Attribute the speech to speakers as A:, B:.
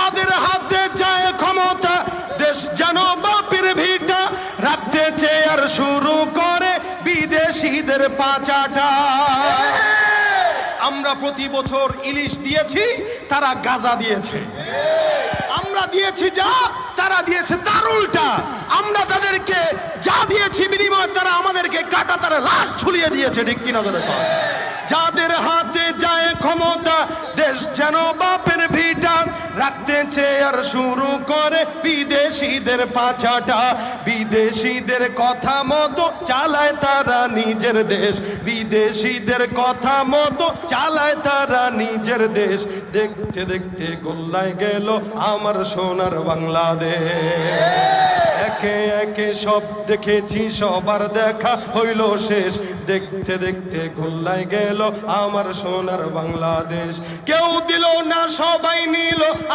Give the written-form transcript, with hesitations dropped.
A: যাদের হাতে যায় ক্ষমতা, দেশ যেন বাপের ভিটা, রাখতে চেয়ার শুরু করে বিদেশিদের পাচাটা। আমরা প্রতি বছর ইলিশ দিয়েছি, তারা গাঁজা দিয়েছে। আমরা দিয়েছি যা, তারা দিয়েছে তার উল্টা। আমরা তাদেরকে যা দিয়েছি বিনিময়ে তারা আমাদেরকে কাটা তারা লাশ ঝুলিয়ে দিয়েছে। ঠিক কিনা ধরে? যাদের হাতে যায় ক্ষমতা, দেশ যেন বাপের ভিটা, রাখতে চেয়ার শুরু করে বিদেশিদের পাচাটা। বিদেশিদের কথা মতো চালায় তারা নিজের দেশ, বিদেশিদের কথা মতো চালায় তারা নিজের দেশ। দেখতে দেখতে গোল্লায় গেল আমার সোনার বাংলাদেশ। একে একে সব দেখেছি, সবার দেখা হইল শেষ। দেখতে দেখতে গোল্লায় গেল আমার সোনার বাংলাদেশ। কেউ দিল না, সবাই নিল